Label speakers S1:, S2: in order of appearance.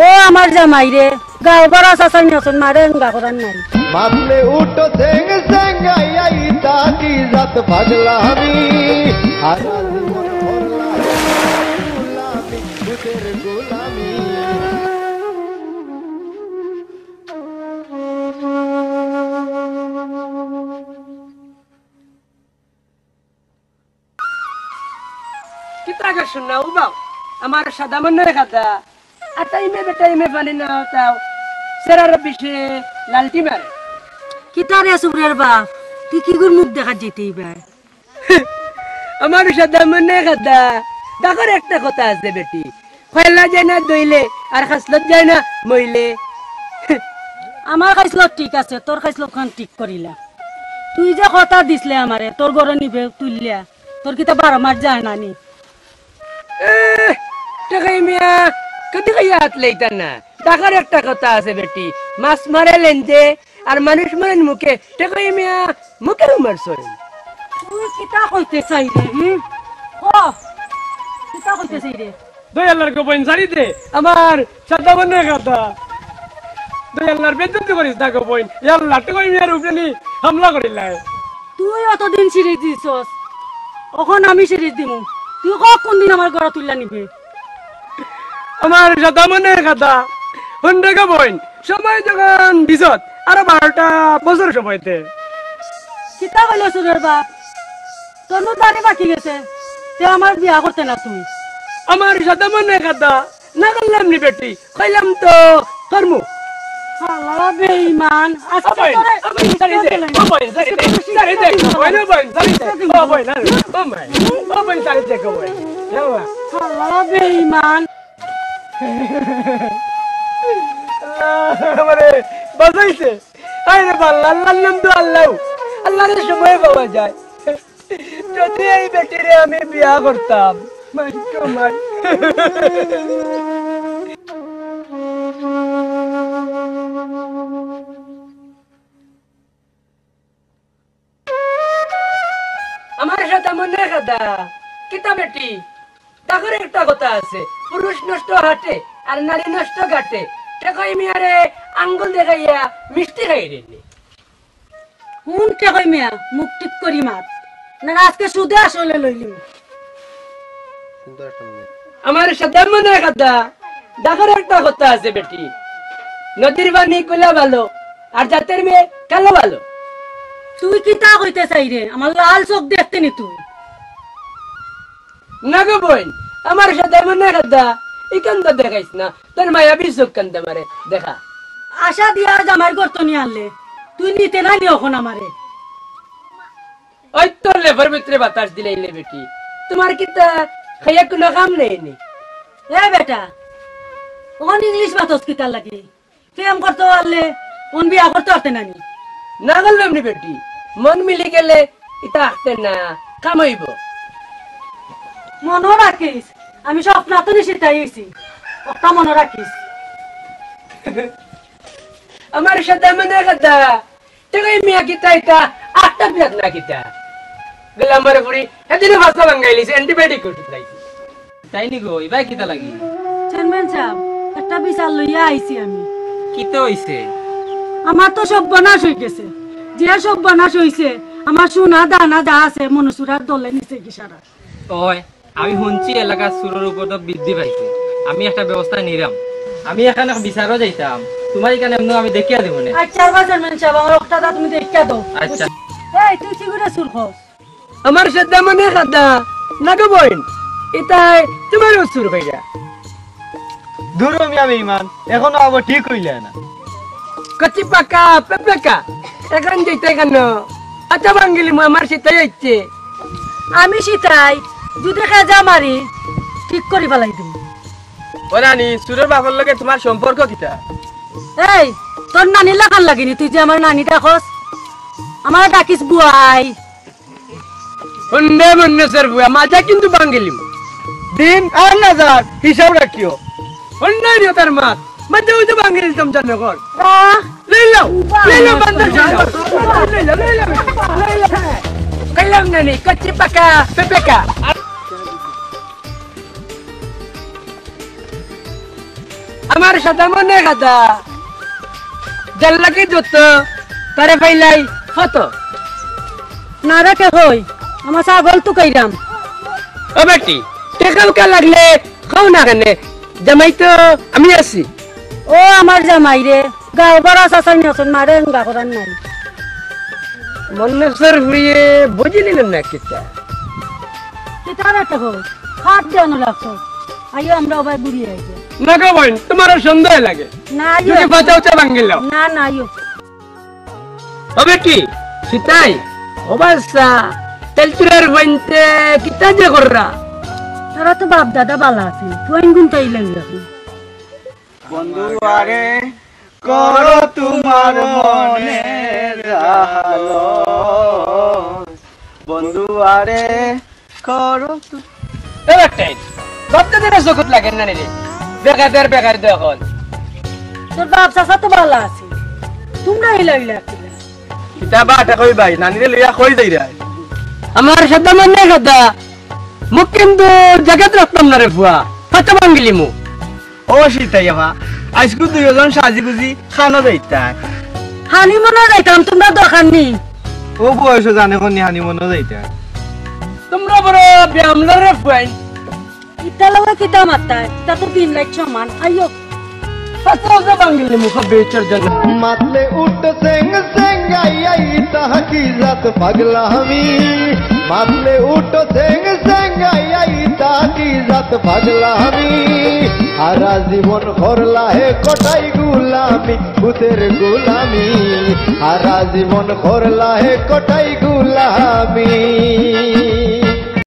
S1: ও আমার জামাই রে গাও বড় সাসাই নসন মারে গা করার নাই
S2: মারলে উঠো সেং সেঙ্গাইয়া ইতা কি জাত পাগলামি সারা জীবন গোলামি ভূতের গোলামি
S3: कितना कर सुनना हो बाप हमारा सादा मन नहीं खाता टाइमे पानी ना होता सेरा रबी से लालटी मारे
S1: কিতারে সুরের বাপ তুই কি গুর মুখ দেখা যেতেই ভাই
S3: हमारा सादा मन नहीं खाता दाकर एक टा कोता है बेटी फैला जाए ना दोइले और खसलत जाए ना मोइले
S1: আমার খাইছিল ঠিক আছে তোর খাইছিল খান ঠিক করিলা তুই যে কথা দিছলে আমারে তোর গরে নিবে তুললিয়া তোর কিতা 12 মাস যায় না নি
S3: टकाई मिया कदी याद लेता ना दाकर एक टा कोता है बेटी मास मारे लेंजे और मनुष्य मरन मुके टकाई मिया मुके उमर सोई
S1: তুই কিতা কইতে চাই রে ও কিতা কইতে চাই রে
S3: दो यार को बन सारी दे हमार सादा मन नहीं खाता दो यार बेतन तो करिस ना को बन यार टकाई मिया ऊपर नी हमला करिला
S1: তুই অতদিন সিরিজ দিছস এখন আমি সিরিজ দিমু তুই কোন দিন আমার গড়া তুললা নিবে
S3: আমার সাদা मन नहीं खाता হন্ডা को बन সময় যখন বিজত আর 12টা বছর সময়তে
S1: কিতা কইলো সুরের বাপ তোর দাড়ি বাকি গেছে তে আমার বিয়া করতে না তুই
S3: আমার সাদা मन नहीं खाता না করলাম নি বেটি কইলাম তো করমু
S1: শালা বেঈমান আজকে শালা বেঈমান
S3: আমারে বাজাইছে আরে বাল্লা আল্লাহর নাম তো আল্লাহ আল্লাহর সময় পাওয়া যায় যদি এই বেটিরে আমি বিয়া করতাম মার আমার সাথে মনে কথা কিতা বেটি তাগর একটা কথা আছে পুরুষ নষ্ট হাটে আর নারী নষ্ট ঘাটে টেকই মিয়ারে আঙ্গুল দেখাইয়া মিষ্টি খাই দিলি
S1: হুন কে কই মিয়া মুখ টিপ করি মাত না আজকে সুদে আসলে লইলি
S3: আমার সাথে মনে কথা তাগর একটা কথা আছে বেটি নদীর পানি কোলা ভালো আর জাতের মেয়ে কালো ভালো
S1: তুই কিতা কইতে চাই রে আমার লাল চোখ দেখতে নি তুই
S3: না গো বোন আমার সাথে মনে কথা ইকান্ত দেখাইস না তোর মায়া বিশুক কান্দে মারে দেখা
S1: আশা দিয়া জামাই করতো নি আনলে তুই নিতে না নি এখন আমারে
S3: ওই তোর লেবার ভিতরে বাতাস দিলাইলে বেটি তোমার কিতা খাইয়া কোনো কাম নেই নি
S1: এ বেটা ওন ইংলিশ বাতস কিতা লাগি প্রেম করতে পারলে ওন বিয়া করতে পারতে না নি
S3: না গেলাম নি বেটি মন মিলে গেলে ইতা আসতে না কামাইব
S1: মনে রাখিস আমি স্বপ্ন তো নিশ্চিতাই হয়েছি ওটা মনে রাখিস
S3: আমার সাথে মনে কথা তুই মিয়া কিতা ইতা আটটা বিয়াত না কিতা গেলাম মারে পুরি এদিনে ভাষা বাঙ্গাইলিস অ্যান্টিবায়োটিক ওষুধ লাইছি
S4: তাই নি গো এবার কিতা লাগি
S1: চেয়ারম্যান সাহেব একটা বিচার লইয়া আইছি আমি
S4: কি তো হইছে
S1: আমার তো সব বনাশ হয়ে গেছে যে সব বনাশ হইছে আমার সোনা দানা যা আছে মনুসুরার দলে নিচে কি সারা
S4: ওই আমি শুনছি এলাকার সুরের উপর তো বৃদ্ধি পাইছে আমি একটা ব্যবস্থা নিলাম আমি এখানে বিচারও যাইতাম তোমার এখানে এমনি আমি দেখিয়া দিব না
S1: আচ্ছা চেয়ারম্যান সাহেব আমার একটা দা তুমি দেখিয়া দাও
S4: আচ্ছা
S1: এই তুই কি করে সুর খস
S3: আমার সাথে মনে কথা না গো বোন ইতা তোমার সুর হইয়া
S2: দূর মিয়া বেঈমান এখনো আবার ঠিক হইলে না
S3: কচি পাকা পেপেকা এখন যেতে কেন আচ্ছা বাঙ্গিলি আমার সেটা যাচ্ছে
S1: আমি সিতাই যদি খেজা মারি ঠিক করি ফেলাই দিম
S3: ও রানী সুরের বাবার লগে তোমার সম্পর্ক কিটা
S1: এই তোর নানি লাগান লাগিনি তুই যে আমার নানি দেখস আমার ডাকিস বুয়াই
S3: হন্ডে মন্নে স্যার বুয়া মাজা কিন্তু বাঙ্গিলিম
S2: দিন আর না যাক হিসাব রাখিও
S3: হন্ডে রিও তার মাত মধ্যে ওই তো বাঙ্গিলি তুমি জানো কর
S1: আহ
S3: লেলো বন্দর লেলো কইলাম নানি কচি পাকা পেপেকা আমার সাদা মনে খাদা যার লাগে যত তারে পাইলাই কত
S1: না রাখে হই আমার ছাগল তো কইরাম
S3: ও বেটি টাকা উকা লাগলে খাও না কেন জামাই তো আমি আছি
S1: ও আমার জামাই রে গাও বড় চাচাই নতুন মারে গা করার নাই
S3: মনে সর হয়ে বুঝে নিলেন না কিতা
S1: কিতা রাখে হই হাত দেওয়ানো লাগতো আইও আমরা ওবাই বুড়ি আইছে
S3: না গো বোন তোমার সন্দেহ লাগে
S1: না আইও
S3: তুমি বাঁচাও চা ভাঙ্গিল
S1: না না আইও
S3: ও বেটি সিতাই ও বাসা তেলচুরের বইনতে কিতা যে কররা
S1: তারা তো বাপ দাদা বালা আছে তুই গুণ তাই লাগি
S2: বন্ধু আরে করো তোমার মনের আলো বন্ধু আরে করো
S3: একটাই বাপটা দিনে চকুত লাগে না রে বেকার দেখল
S1: তোর বাপ চাচা তো বালা আছে তোমরা ইলাইলা
S2: কিতা বাটা কই ভাই নানিরে লইয়া কই যাই রে
S3: আমার সাথে মনে কথা মুখ কিন্তু জায়গাত রাখতাম না রে বুয়া কত ভাঙ্গিলি মু
S2: ও সীতাই আমা আজকু দুইজন সাজি গুজি খানো যাইতাই
S1: হানি মনে যাইতাম তোমরা দরকার নেই
S2: ও বয়স জানে কোন হানি মনে যাইতাই
S3: তোমরা বড় ব্যামলা রে বুয়াই
S1: ইটা লগা কিতা মাতায় তা তো 3 লাখ সমান আইও
S3: কত ভাঙ্গিলি মু বেচার জন্য
S5: मातले उठ सेंग सेंगाई आई तहकीजत पगला हमी मातले उठ सेंग सेंगाई आई तहकीजत पगला हमी हारा जीवन करला है कोटाई गुलामी भूतेर गुलामी हारा जीवन करला है कोटाई गुलामी